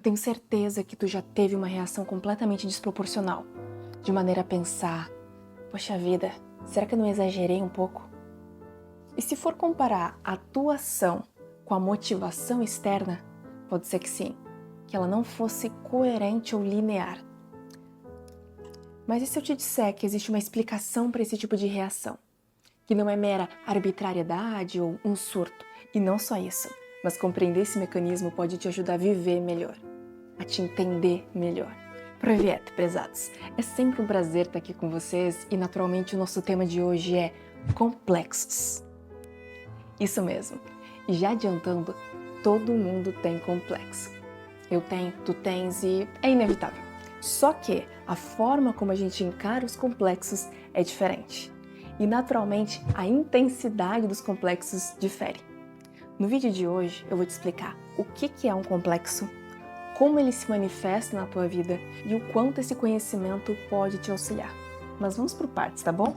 tenho certeza que tu já teve uma reação completamente desproporcional, de maneira a pensar, poxa vida, será que eu não exagerei um pouco? E se for comparar a tua ação com a motivação externa, pode ser que sim, que ela não fosse coerente ou linear. Mas e se eu te disser que existe uma explicação para esse tipo de reação? Que não é mera arbitrariedade ou um surto. E não só isso, mas compreender esse mecanismo pode te ajudar a viver melhor, a te entender melhor. Proviet, prezados, é sempre um prazer estar aqui com vocês e naturalmente o nosso tema de hoje é complexos. Isso mesmo, e já adiantando, todo mundo tem complexo. Eu tenho, tu tens e é inevitável. Só que a forma como a gente encara os complexos é diferente. E naturalmente a intensidade dos complexos difere. No vídeo de hoje eu vou te explicar o que é um complexo, como ele se manifesta na tua vida e o quanto esse conhecimento pode te auxiliar. Mas vamos por partes, tá bom?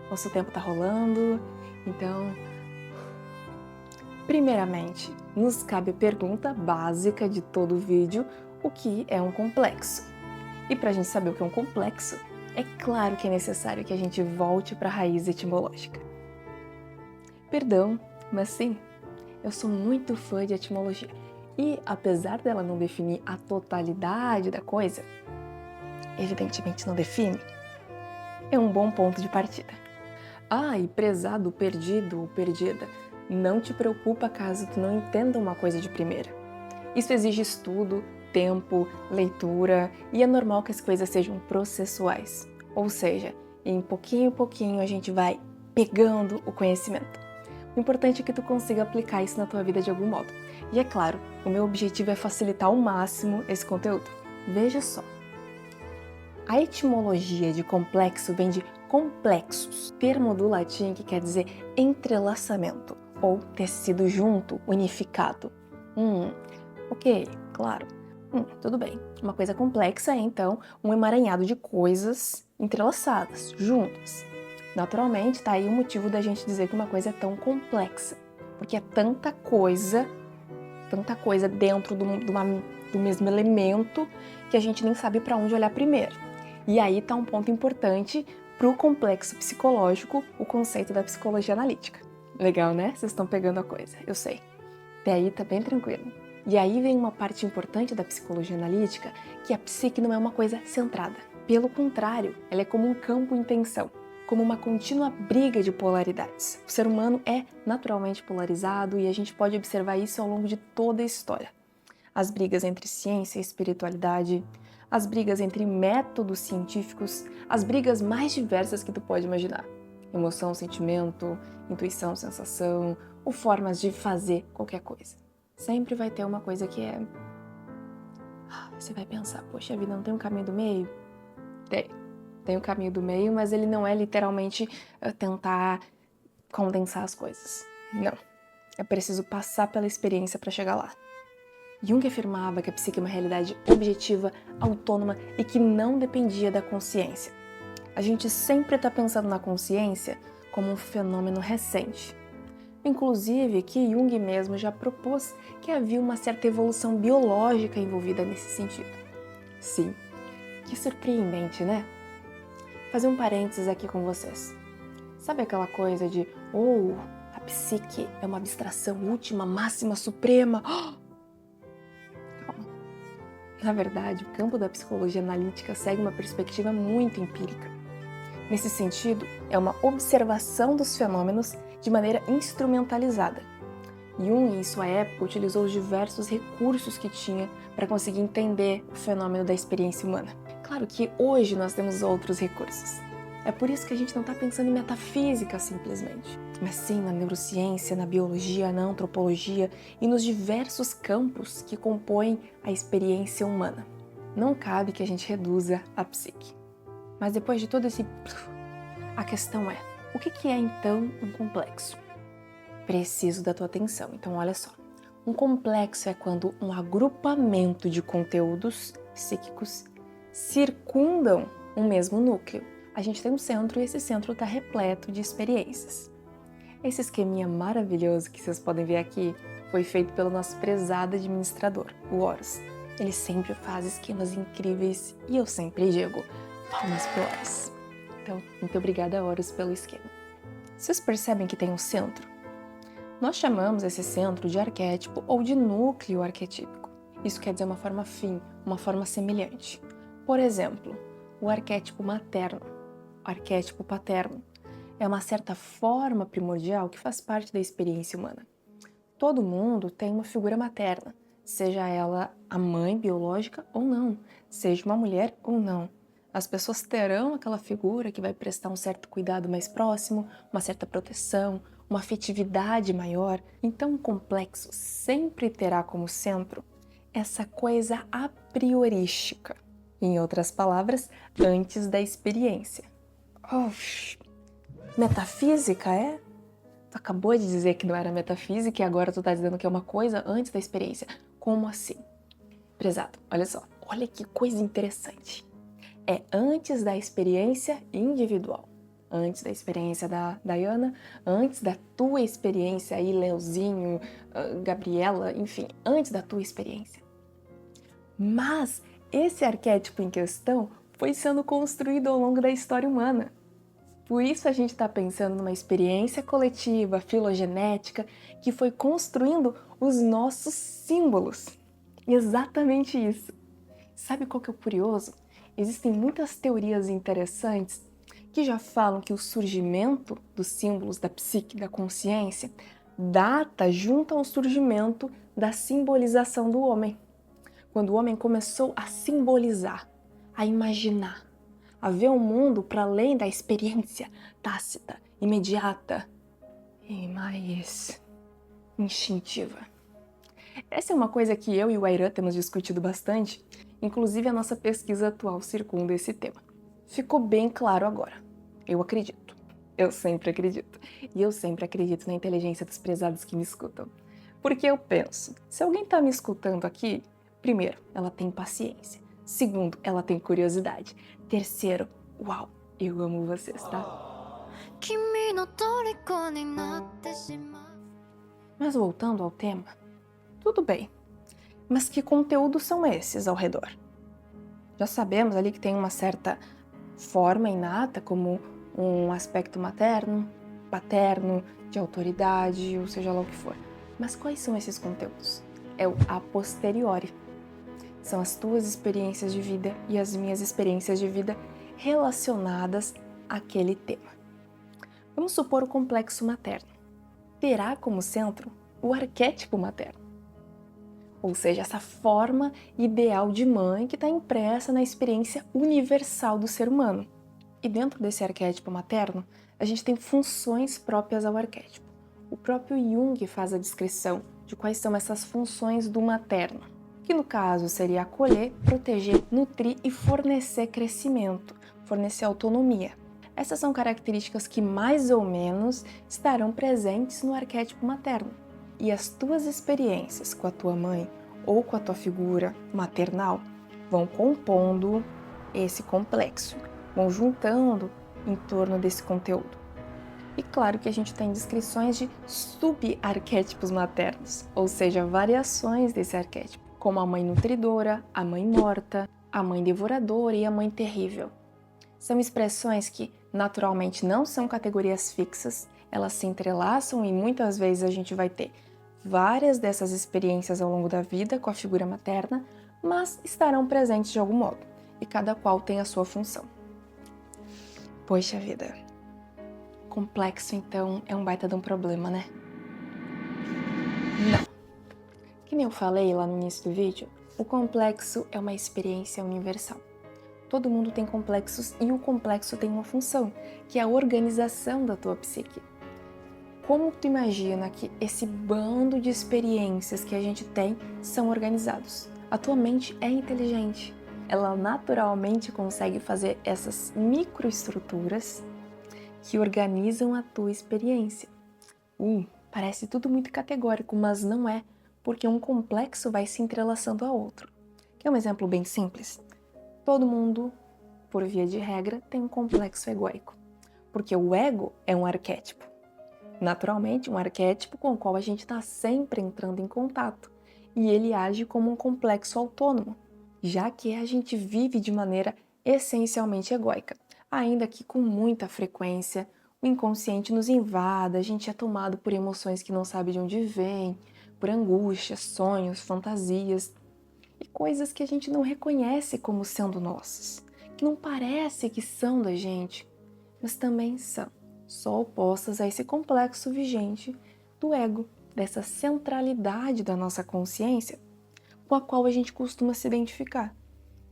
Nosso tempo tá rolando, então... Primeiramente, nos cabe a pergunta básica de todo o vídeo, o que é um complexo? E para a gente saber o que é um complexo, é claro que é necessário que a gente volte para a raiz etimológica. Perdão, mas sim, eu sou muito fã de etimologia. E apesar dela não definir a totalidade da coisa, evidentemente não define, é um bom ponto de partida. Ah, e prezado, perdido ou perdida, não te preocupa caso tu não entenda uma coisa de primeira. Isso exige estudo, tempo, leitura e é normal que as coisas sejam processuais. Ou seja, em pouquinho a gente vai pegando o conhecimento. O importante é que tu consiga aplicar isso na tua vida de algum modo. E é claro, o meu objetivo é facilitar ao máximo esse conteúdo. Veja só. A etimologia de complexo vem de complexus, termo do latim que quer dizer entrelaçamento ou tecido junto, unificado. Ok, claro. Tudo bem. Uma coisa complexa é, então, um emaranhado de coisas entrelaçadas, juntas. Naturalmente, tá aí o motivo da gente dizer que uma coisa é tão complexa. Porque é tanta coisa dentro do mesmo elemento que a gente nem sabe para onde olhar primeiro. E aí tá um ponto importante pro complexo psicológico, o conceito da psicologia analítica. Legal, né? Vocês estão pegando a coisa, eu sei. Até aí tá bem tranquilo. E aí vem uma parte importante da psicologia analítica, que a psique não é uma coisa centrada. Pelo contrário, ela é como um campo em tensão, como uma contínua briga de polaridades. O ser humano é naturalmente polarizado e a gente pode observar isso ao longo de toda a história. As brigas entre ciência e espiritualidade, as brigas entre métodos científicos, as brigas mais diversas que tu pode imaginar. Emoção, sentimento, intuição, sensação, ou formas de fazer qualquer coisa. Sempre vai ter uma coisa que é... Você vai pensar, poxa vida, não tem um caminho do meio? Tem um caminho do meio, mas ele não é literalmente tentar condensar as coisas. Não. É preciso passar pela experiência para chegar lá. Jung afirmava que a psique é uma realidade objetiva, autônoma e que não dependia da consciência. A gente sempre está pensando na consciência como um fenômeno recente. Inclusive que Jung mesmo já propôs que havia uma certa evolução biológica envolvida nesse sentido. Sim, que surpreendente, né? Fazer um parênteses aqui com vocês. Sabe aquela coisa de, a psique é uma abstração última, máxima, suprema? Calma. Na verdade, o campo da psicologia analítica segue uma perspectiva muito empírica. Nesse sentido, é uma observação dos fenômenos de maneira instrumentalizada. Jung, em sua época, utilizou os diversos recursos que tinha para conseguir entender o fenômeno da experiência humana. Claro que hoje nós temos outros recursos. É por isso que a gente não está pensando em metafísica simplesmente, mas sim na neurociência, na biologia, na antropologia e nos diversos campos que compõem a experiência humana. Não cabe que a gente reduza a psique. Mas depois de todo esse... A questão é, o que é então um complexo? Preciso da tua atenção, então olha só. Um complexo é quando um agrupamento de conteúdos psíquicos circundam um mesmo núcleo. A gente tem um centro e esse centro está repleto de experiências. Esse esqueminha maravilhoso que vocês podem ver aqui foi feito pelo nosso prezado administrador, o Horus. Ele sempre faz esquemas incríveis e eu sempre digo, palmas pro Horus. Então, muito obrigada, Horus, pelo esquema. Vocês percebem que tem um centro? Nós chamamos esse centro de arquétipo ou de núcleo arquetípico. Isso quer dizer uma forma afim, uma forma semelhante. Por exemplo, o arquétipo materno, o arquétipo paterno, é uma certa forma primordial que faz parte da experiência humana. Todo mundo tem uma figura materna, seja ela a mãe biológica ou não, seja uma mulher ou não. As pessoas terão aquela figura que vai prestar um certo cuidado mais próximo, uma certa proteção, uma afetividade maior. Então o complexo sempre terá como centro essa coisa a priorística. Em outras palavras, antes da experiência. Metafísica, é? Tu acabou de dizer que não era metafísica e agora tu tá dizendo que é uma coisa antes da experiência. Como assim? Prezado, olha só, olha que coisa interessante. É antes da experiência individual. Antes da experiência da Dayana, antes da tua experiência aí, Leozinho, Gabriela, enfim, antes da tua experiência. Mas esse arquétipo em questão foi sendo construído ao longo da história humana. Por isso a gente está pensando numa experiência coletiva, filogenética, que foi construindo os nossos símbolos. Exatamente isso. Sabe qual que é o curioso? Existem muitas teorias interessantes que já falam que o surgimento dos símbolos da psique, da consciência, data junto ao surgimento da simbolização do homem. Quando o homem começou a simbolizar, a imaginar, a ver o mundo para além da experiência tácita, imediata e mais instintiva. Essa é uma coisa que eu e o Airan temos discutido bastante, inclusive a nossa pesquisa atual circunda esse tema. Ficou bem claro agora. Eu acredito. Eu sempre acredito. E eu sempre acredito na inteligência dos prezados que me escutam. Porque eu penso, se alguém está me escutando aqui, primeiro, ela tem paciência. Segundo, ela tem curiosidade. Terceiro, uau, eu amo vocês, tá? Mas voltando ao tema, tudo bem. Mas que conteúdos são esses ao redor? Já sabemos ali que tem uma certa forma inata, como um aspecto materno, paterno, de autoridade, ou seja lá o que for. Mas quais são esses conteúdos? É o a posteriori. São as tuas experiências de vida e as minhas experiências de vida relacionadas àquele tema. Vamos supor o complexo materno. Terá como centro o arquétipo materno. Ou seja, essa forma ideal de mãe que está impressa na experiência universal do ser humano. E dentro desse arquétipo materno, a gente tem funções próprias ao arquétipo. O próprio Jung faz a descrição de quais são essas funções do materno, que no caso seria acolher, proteger, nutrir e fornecer crescimento, fornecer autonomia. Essas são características que mais ou menos estarão presentes no arquétipo materno. E as tuas experiências com a tua mãe ou com a tua figura maternal vão compondo esse complexo, vão juntando em torno desse conteúdo. E claro que a gente tem descrições de subarquétipos maternos, ou seja, variações desse arquétipo, como a mãe nutridora, a mãe morta, a mãe devoradora e a mãe terrível. São expressões que naturalmente não são categorias fixas, elas se entrelaçam e muitas vezes a gente vai ter várias dessas experiências ao longo da vida com a figura materna, mas estarão presentes de algum modo, e cada qual tem a sua função. Poxa vida, complexo então é um baita de um problema, né? Não. Que nem eu falei lá no início do vídeo, o complexo é uma experiência universal. Todo mundo tem complexos e o complexo tem uma função, que é a organização da tua psique. Como tu imagina que esse bando de experiências que a gente tem são organizados? A tua mente é inteligente. Ela naturalmente consegue fazer essas microestruturas que organizam a tua experiência. Parece tudo muito categórico, mas não é, porque um complexo vai se entrelaçando a outro. Quer um exemplo bem simples? Todo mundo, por via de regra, tem um complexo egóico, porque o ego é um arquétipo. Naturalmente, um arquétipo com o qual a gente está sempre entrando em contato. e ele age como um complexo autônomo, já que a gente vive de maneira essencialmente egóica, ainda que com muita frequência o inconsciente nos invada, a gente é tomado por emoções que não sabe de onde vêm, por angústias, sonhos, fantasias e coisas que a gente não reconhece como sendo nossas, que não parece que são da gente, mas também são, só opostas a esse complexo vigente do ego, dessa centralidade da nossa consciência com a qual a gente costuma se identificar.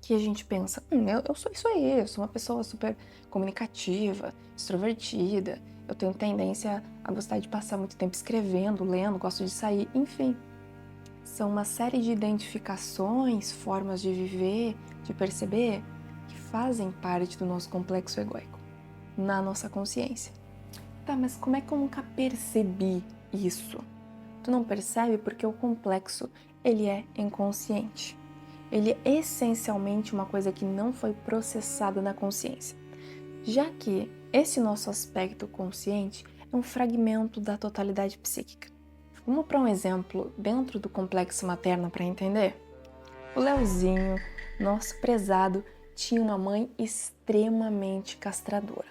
Que a gente pensa, eu sou isso aí, eu sou uma pessoa super comunicativa, extrovertida, eu tenho tendência a gostar de passar muito tempo escrevendo, lendo, gosto de sair, enfim. São uma série de identificações, formas de viver, de perceber, que fazem parte do nosso complexo egóico, na nossa consciência. Tá, mas como é que eu nunca percebi isso? Tu não percebe porque o complexo, ele é inconsciente. Ele é essencialmente uma coisa que não foi processada na consciência, já que esse nosso aspecto consciente é um fragmento da totalidade psíquica. Vamos para um exemplo dentro do complexo materno para entender? O Leozinho, nosso prezado, tinha uma mãe extremamente castradora,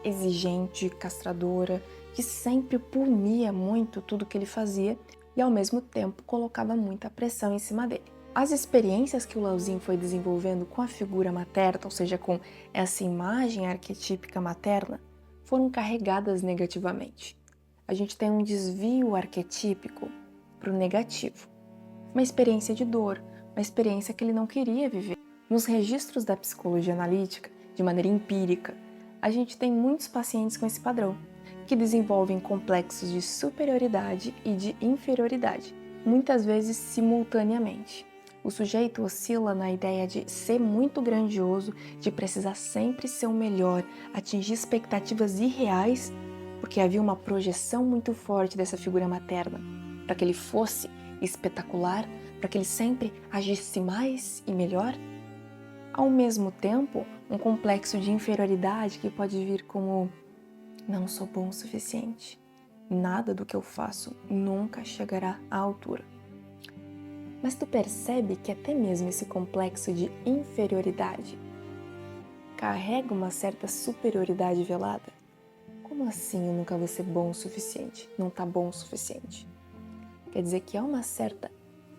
exigente, castradora, que sempre punia muito tudo que ele fazia e ao mesmo tempo colocava muita pressão em cima dele. As experiências que o Leozinho foi desenvolvendo com a figura materna, ou seja, com essa imagem arquetípica materna, foram carregadas negativamente. A gente tem um desvio arquetípico para o negativo. Uma experiência de dor, uma experiência que ele não queria viver. Nos registros da psicologia analítica, de maneira empírica, a gente tem muitos pacientes com esse padrão, que desenvolvem complexos de superioridade e de inferioridade, muitas vezes simultaneamente. O sujeito oscila na ideia de ser muito grandioso, de precisar sempre ser o melhor, atingir expectativas irreais, porque havia uma projeção muito forte dessa figura materna, para que ele fosse espetacular, para que ele sempre agisse mais e melhor. Ao mesmo tempo, um complexo de inferioridade que pode vir como não sou bom o suficiente, nada do que eu faço nunca chegará à altura. Mas tu percebe que até mesmo esse complexo de inferioridade carrega uma certa superioridade velada? Como assim eu nunca vou ser bom o suficiente? Não tá bom o suficiente? Quer dizer que há uma certa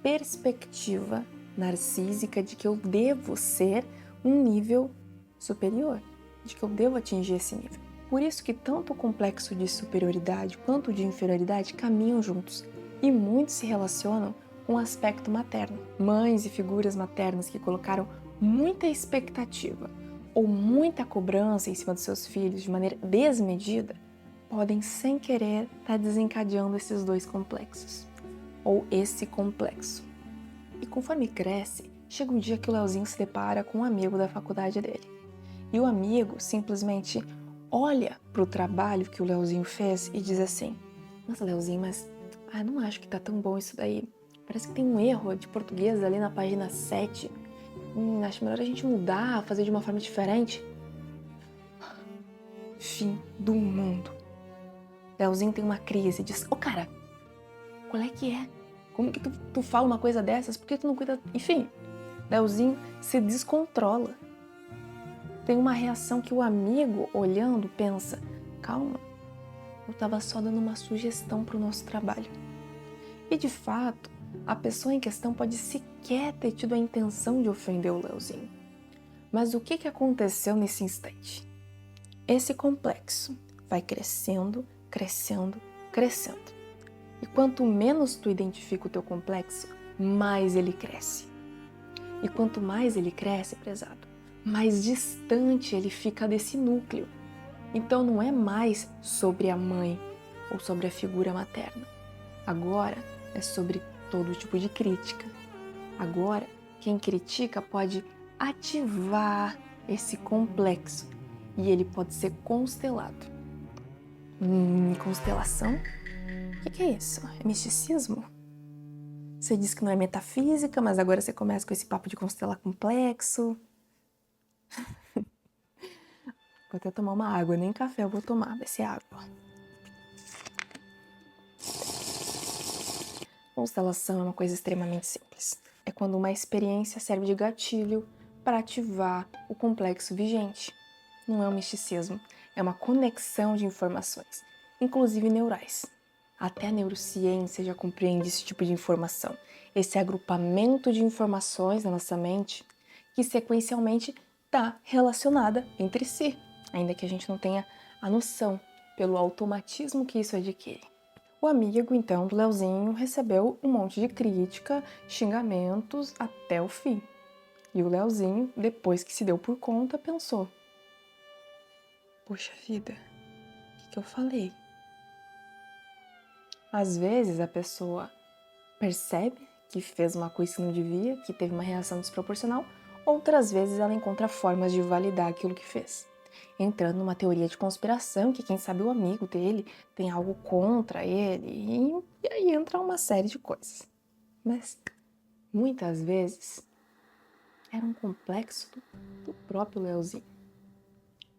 perspectiva narcísica de que eu devo ser um nível superior, de que eu devo atingir esse nível. Por isso que tanto o complexo de superioridade quanto o de inferioridade caminham juntos e muitos se relacionam com o aspecto materno. Mães e figuras maternas que colocaram muita expectativa ou muita cobrança em cima dos seus filhos de maneira desmedida podem, sem querer, estar desencadeando esses dois complexos, ou esse complexo. E conforme cresce, chega um dia que o Leozinho se depara com um amigo da faculdade dele. E o amigo simplesmente olha para o trabalho que o Leozinho fez e diz assim: nossa, Leozinho, mas não acho que tá tão bom isso daí. Parece que tem um erro de português ali na página 7. Acho melhor a gente mudar, fazer de uma forma diferente. Fim do mundo. Leozinho tem uma crise e diz: ô cara, qual é que é? Como que tu fala uma coisa dessas? Por que tu não cuida? Enfim, Leozinho se descontrola. Tem uma reação que o amigo, olhando, pensa: calma, eu tava só dando uma sugestão pro nosso trabalho. E de fato, a pessoa em questão pode sequer ter tido a intenção de ofender o Leozinho. Mas o que aconteceu nesse instante? Esse complexo vai crescendo, crescendo, crescendo. E quanto menos tu identifica o teu complexo, mais ele cresce. E quanto mais ele cresce, prezado, mais distante ele fica desse núcleo. Então não é mais sobre a mãe ou sobre a figura materna. Agora é sobre todo tipo de crítica. Agora, quem critica pode ativar esse complexo e ele pode ser constelado. Constelação? O que é isso? É misticismo? Você disse que não é metafísica, mas agora você começa com esse papo de constelar complexo. Vou até tomar uma água, nem café eu vou tomar, vai ser água. Constelação é uma coisa extremamente simples. É quando uma experiência serve de gatilho para ativar o complexo vigente. Não é um misticismo, é uma conexão de informações, inclusive neurais. Até a neurociência já compreende esse tipo de informação, esse agrupamento de informações na nossa mente que sequencialmente está relacionada entre si, ainda que a gente não tenha a noção pelo automatismo que isso adquire. O amigo, então, do Leozinho recebeu um monte de crítica, xingamentos até o fim. E o Leozinho, depois que se deu por conta, pensou: poxa vida, o que eu falei? Às vezes a pessoa percebe que fez uma coisa que não devia, que teve uma reação desproporcional, outras vezes ela encontra formas de validar aquilo que fez, entrando numa teoria de conspiração que quem sabe o amigo dele tem algo contra ele, e aí entra uma série de coisas. Mas muitas vezes era um complexo do próprio Leozinho.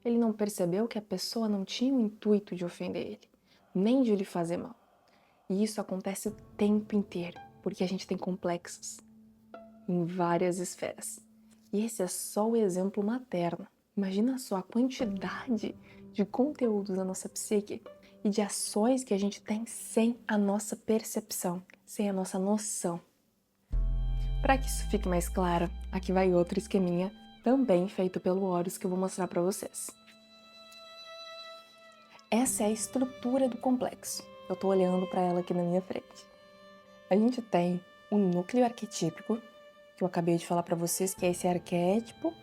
Ele não percebeu que a pessoa não tinha o intuito de ofender ele, nem de lhe fazer mal. E isso acontece o tempo inteiro, porque a gente tem complexos em várias esferas. E esse é só o exemplo materno. Imagina só a quantidade de conteúdos da nossa psique e de ações que a gente tem sem a nossa percepção, sem a nossa noção. Para que isso fique mais claro, aqui vai outro esqueminha também feito pelo Horus que eu vou mostrar para vocês. Essa é a estrutura do complexo. Eu tô olhando para ela aqui na minha frente. A gente tem um núcleo arquetípico, que eu acabei de falar para vocês, que é esse arquétipo.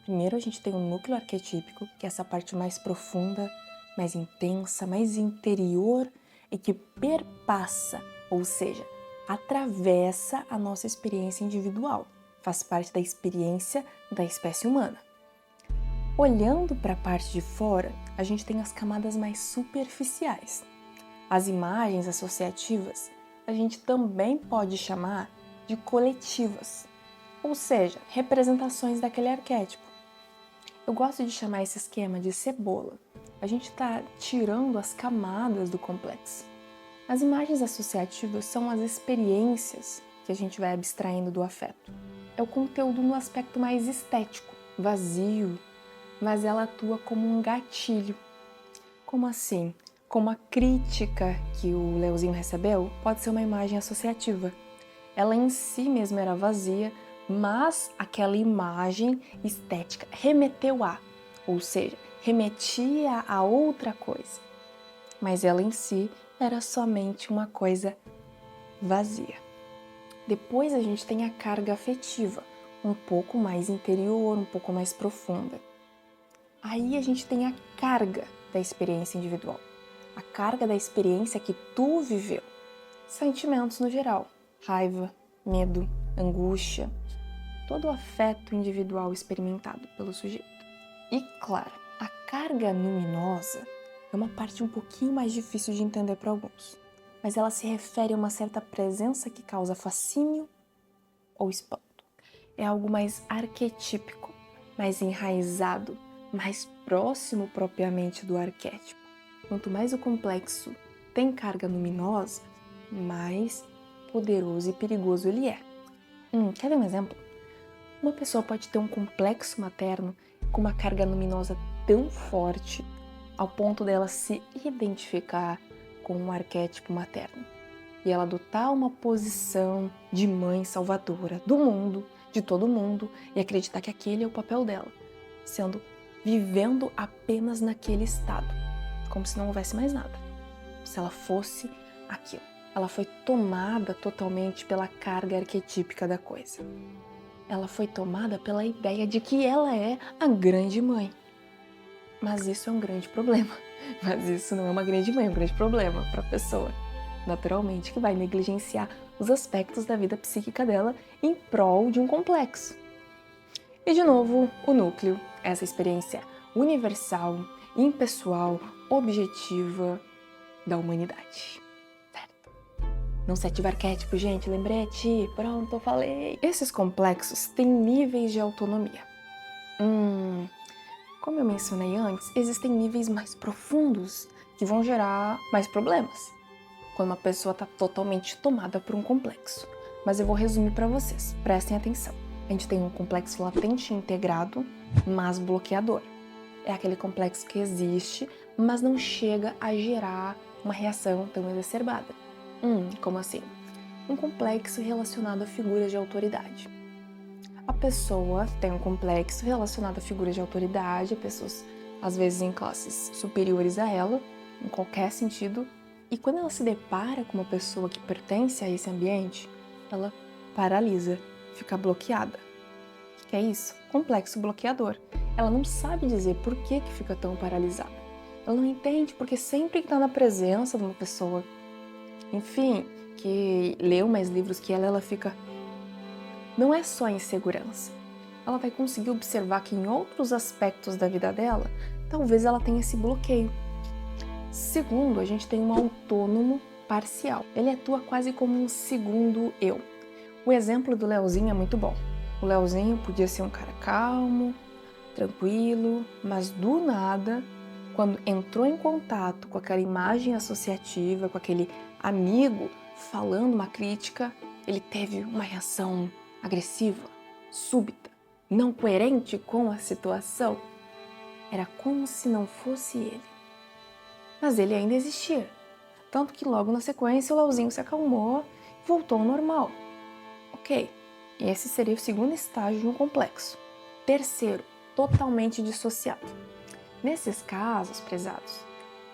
Primeiro a gente tem um núcleo arquetípico, que é essa parte mais profunda, mais intensa, mais interior e que perpassa, ou seja, atravessa a nossa experiência individual. Faz parte da experiência da espécie humana. Olhando para a parte de fora, a gente tem as camadas mais superficiais. As imagens associativas, a gente também pode chamar de coletivas, ou seja, representações daquele arquétipo. Eu gosto de chamar esse esquema de cebola. A gente está tirando as camadas do complexo. As imagens associativas são as experiências que a gente vai abstraindo do afeto. É o conteúdo no aspecto mais estético, vazio, mas ela atua como um gatilho. Como assim? Como a crítica que o Leozinho recebeu pode ser uma imagem associativa. Ela em si mesma era vazia, mas aquela imagem estética remeteu a, ou seja, remetia a outra coisa. Mas ela em si era somente uma coisa vazia. Depois a gente tem a carga afetiva, um pouco mais interior, um pouco mais profunda. Aí a gente tem a carga da experiência individual, a carga da experiência que tu viveu. Sentimentos no geral, raiva, medo, angústia, todo o afeto individual experimentado pelo sujeito. E claro, a carga luminosa é uma parte um pouquinho mais difícil de entender para alguns, mas ela se refere a uma certa presença que causa fascínio ou espanto. É algo mais arquetípico, mais enraizado, mais próximo propriamente do arquétipo. Quanto mais o complexo tem carga luminosa, mais poderoso e perigoso ele é. Quer ver um exemplo? Uma pessoa pode ter um complexo materno com uma carga luminosa tão forte ao ponto dela se identificar com um arquétipo materno e ela adotar uma posição de mãe salvadora do mundo, de todo mundo, e acreditar que aquele é o papel dela, vivendo apenas naquele estado, como se não houvesse mais nada, se ela fosse aquilo. Ela foi tomada totalmente pela carga arquetípica da coisa. Ela foi tomada pela ideia de que ela é a grande mãe. Mas isso é um grande problema. Mas isso não é uma grande mãe, é um grande problema para a pessoa. Naturalmente, que vai negligenciar os aspectos da vida psíquica dela em prol de um complexo. E de novo, o núcleo, essa experiência universal, impessoal, objetiva da humanidade. Certo? Não se ativa arquétipo, gente, lembrete, pronto, eu falei. Esses complexos têm níveis de autonomia. Como eu mencionei antes, existem níveis mais profundos que vão gerar mais problemas. quando uma pessoa está totalmente tomada por um complexo. Mas eu vou resumir para vocês, prestem atenção. A gente tem um complexo latente integrado, mas bloqueador. É aquele complexo que existe, mas não chega a gerar uma reação tão exacerbada. Como assim? Um complexo relacionado a figuras de autoridade. A pessoa tem um complexo relacionado a figuras de autoridade, a pessoas às vezes em classes superiores a ela, em qualquer sentido, e quando ela se depara com uma pessoa que pertence a esse ambiente, ela paralisa, fica bloqueada. O que é isso? Complexo bloqueador. Ela não sabe dizer por que fica tão paralisada. Ela não entende porque sempre que está na presença de uma pessoa, enfim, que leu mais livros que ela fica... Não é só insegurança. Ela vai conseguir observar que em outros aspectos da vida dela, talvez ela tenha esse bloqueio. Segundo, a gente tem um autônomo parcial. Ele atua quase como um segundo eu. O exemplo do Leozinho é muito bom. O Leozinho podia ser um cara calmo, tranquilo, mas do nada, quando entrou em contato com aquela imagem associativa, com aquele amigo falando uma crítica, ele teve uma reação agressiva, súbita, não coerente com a situação. Era como se não fosse ele. Mas ele ainda existia. Tanto que logo na sequência o Leozinho se acalmou e voltou ao normal. Ok, esse seria o segundo estágio de um complexo. Terceiro, totalmente dissociado. Nesses casos, prezados,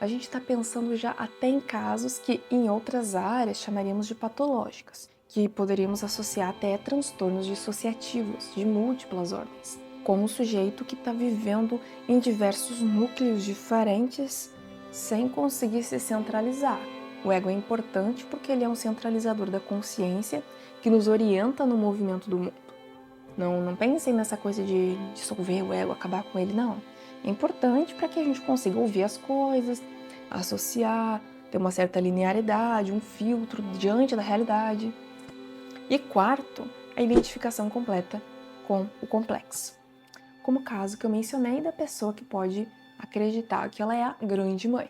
a gente está pensando já até em casos que em outras áreas chamaríamos de patológicas, que poderíamos associar até a transtornos dissociativos de múltiplas ordens, como um sujeito que está vivendo em diversos núcleos diferentes sem conseguir se centralizar. O ego é importante porque ele é um centralizador da consciência que nos orienta no movimento do mundo. Não pensem nessa coisa de dissolver o ego, acabar com ele, não. É importante para que a gente consiga ouvir as coisas, associar, ter uma certa linearidade, um filtro diante da realidade. E quarto, a identificação completa com o complexo. Como o caso que eu mencionei da pessoa que pode acreditar que ela é a grande mãe.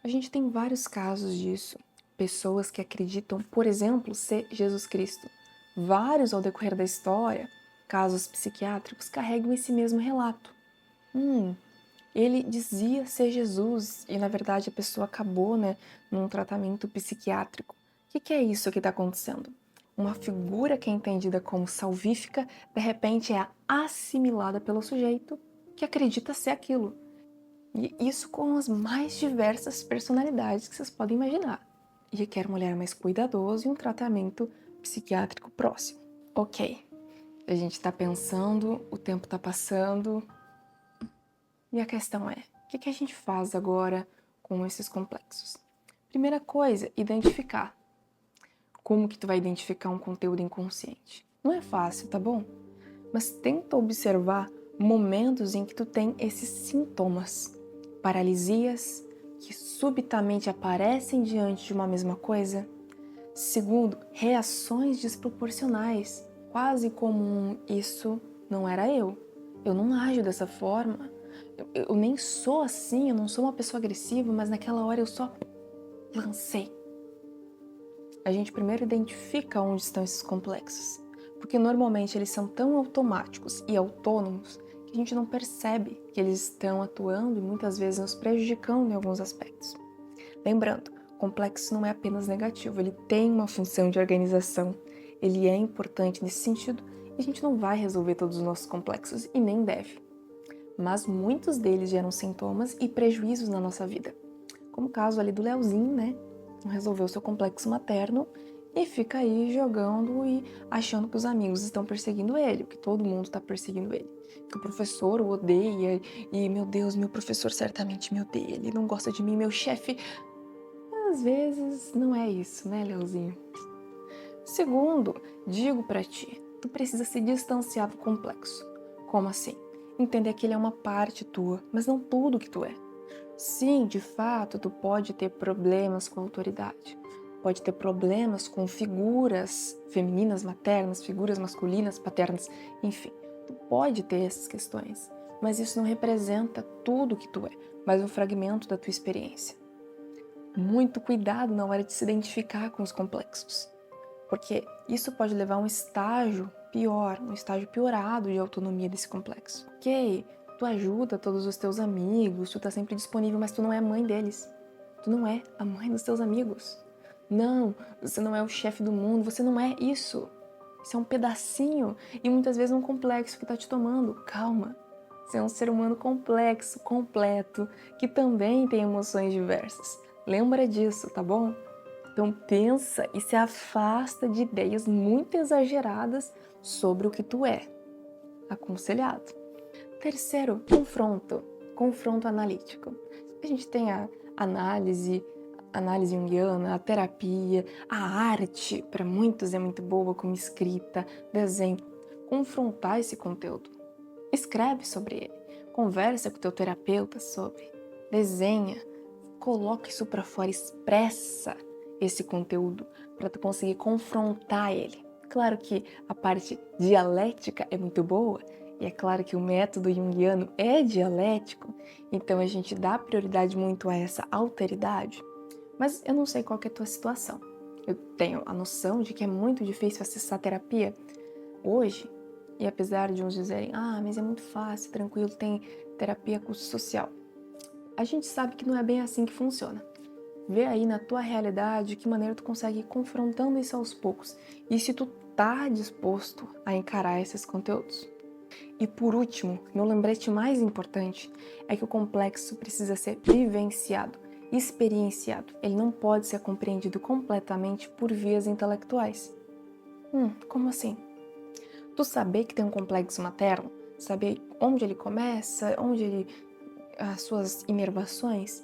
A gente tem vários casos disso. Pessoas que acreditam, por exemplo, ser Jesus Cristo. Vários ao decorrer da história, casos psiquiátricos, carregam esse mesmo relato. Ele dizia ser Jesus e, na verdade, a pessoa acabou, num tratamento psiquiátrico. O que é isso que está acontecendo? Uma figura que é entendida como salvífica, de repente é assimilada pelo sujeito que acredita ser aquilo. E isso com as mais diversas personalidades que vocês podem imaginar. E requer um olhar mais cuidadoso e um tratamento psiquiátrico próximo. Ok, a gente está pensando, o tempo está passando. E a questão é, o que a gente faz agora com esses complexos? Primeira coisa, identificar. Como que tu vai identificar um conteúdo inconsciente? Não é fácil, tá bom? Mas tenta observar momentos em que tu tem esses sintomas. Paralisias que subitamente aparecem diante de uma mesma coisa. Segundo, reações desproporcionais, quase como isso não era eu não ajo dessa forma, eu nem sou assim, eu não sou uma pessoa agressiva, mas naquela hora eu só lancei. A gente primeiro identifica onde estão esses complexos, porque normalmente eles são tão automáticos e autônomos que a gente não percebe que eles estão atuando e muitas vezes nos prejudicando em alguns aspectos. Lembrando, o complexo não é apenas negativo, ele tem uma função de organização, ele é importante nesse sentido e a gente não vai resolver todos os nossos complexos e nem deve. Mas muitos deles geram sintomas e prejuízos na nossa vida. Como o caso ali do Leozinho, Não resolveu seu complexo materno e fica aí jogando e achando que os amigos estão perseguindo ele, que todo mundo está perseguindo ele. Que o professor o odeia e, meu Deus, meu professor certamente me odeia, ele não gosta de mim, meu chefe... Às vezes não é isso, Leozinho? Segundo, digo pra ti, tu precisa se distanciar do complexo. Como assim? Entender que ele é uma parte tua, mas não tudo que tu é. Sim, de fato, tu pode ter problemas com a autoridade. Pode ter problemas com figuras femininas, maternas, figuras masculinas, paternas, enfim. Tu pode ter essas questões, mas isso não representa tudo que tu é, mas um fragmento da tua experiência. Muito cuidado na hora de se identificar com os complexos, porque isso pode levar a um estágio pior, um estágio piorado de autonomia desse complexo. Ok, tu ajuda todos os teus amigos, tu tá sempre disponível, mas tu não é a mãe deles. Tu não é a mãe dos teus amigos. Não, você não é o chefe do mundo, você não é isso. Isso é um pedacinho e muitas vezes um complexo que tá te tomando. Calma, você é um ser humano complexo, completo, que também tem emoções diversas. Lembra disso, tá bom? Então pensa e se afasta de ideias muito exageradas sobre o que tu é. Aconselhado. Terceiro, confronto. Confronto analítico. A gente tem a análise junguiana, a terapia, a arte, para muitos é muito boa, como escrita, desenho. Confrontar esse conteúdo. Escreve sobre ele. Conversa com o teu terapeuta sobre. Desenha. Coloca isso para fora, expressa esse conteúdo para tu conseguir confrontar ele. Claro que a parte dialética é muito boa, e é claro que o método junguiano é dialético, então a gente dá prioridade muito a essa alteridade, mas eu não sei qual que é a tua situação. Eu tenho a noção de que é muito difícil acessar a terapia hoje, e apesar de uns dizerem, mas é muito fácil, tranquilo, tem terapia custo social. A gente sabe que não é bem assim que funciona. Vê aí na tua realidade de que maneira tu consegue ir confrontando isso aos poucos e se tu tá disposto a encarar esses conteúdos. E por último, meu lembrete mais importante é que o complexo precisa ser vivenciado, experienciado. Ele não pode ser compreendido completamente por vias intelectuais. Como assim? Tu saber que tem um complexo materno, saber onde ele começa, as suas inervações,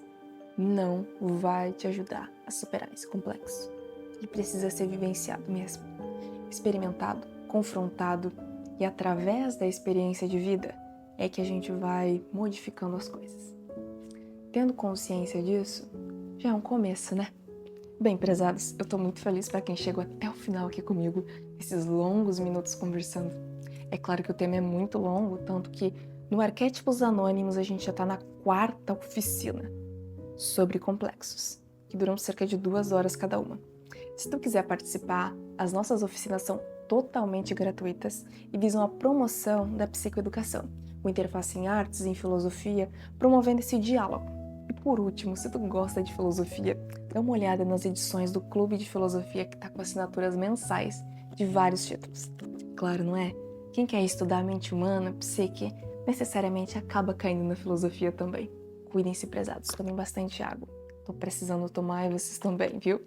não vai te ajudar a superar esse complexo. Ele precisa ser vivenciado mesmo, experimentado, confrontado, e através da experiência de vida é que a gente vai modificando as coisas. Tendo consciência disso, já é um começo, né? Bem, prezados, eu tô muito feliz para quem chegou até o final aqui comigo, esses longos minutos conversando. É claro que o tema é muito longo, tanto que no Arquétipos Anônimos a gente já tá na 4ª oficina sobre complexos, que duram cerca de 2 horas cada uma. Se tu quiser participar, as nossas oficinas são totalmente gratuitas e visam a promoção da psicoeducação, com interface em artes e em filosofia, promovendo esse diálogo. E por último, se tu gosta de filosofia, dá uma olhada nas edições do Clube de Filosofia que está com assinaturas mensais de vários títulos. Claro, não é? Quem quer estudar a mente humana, psique, necessariamente acaba caindo na filosofia também. Cuidem-se, prezados, tomem bastante água. Tô precisando tomar e vocês também, viu?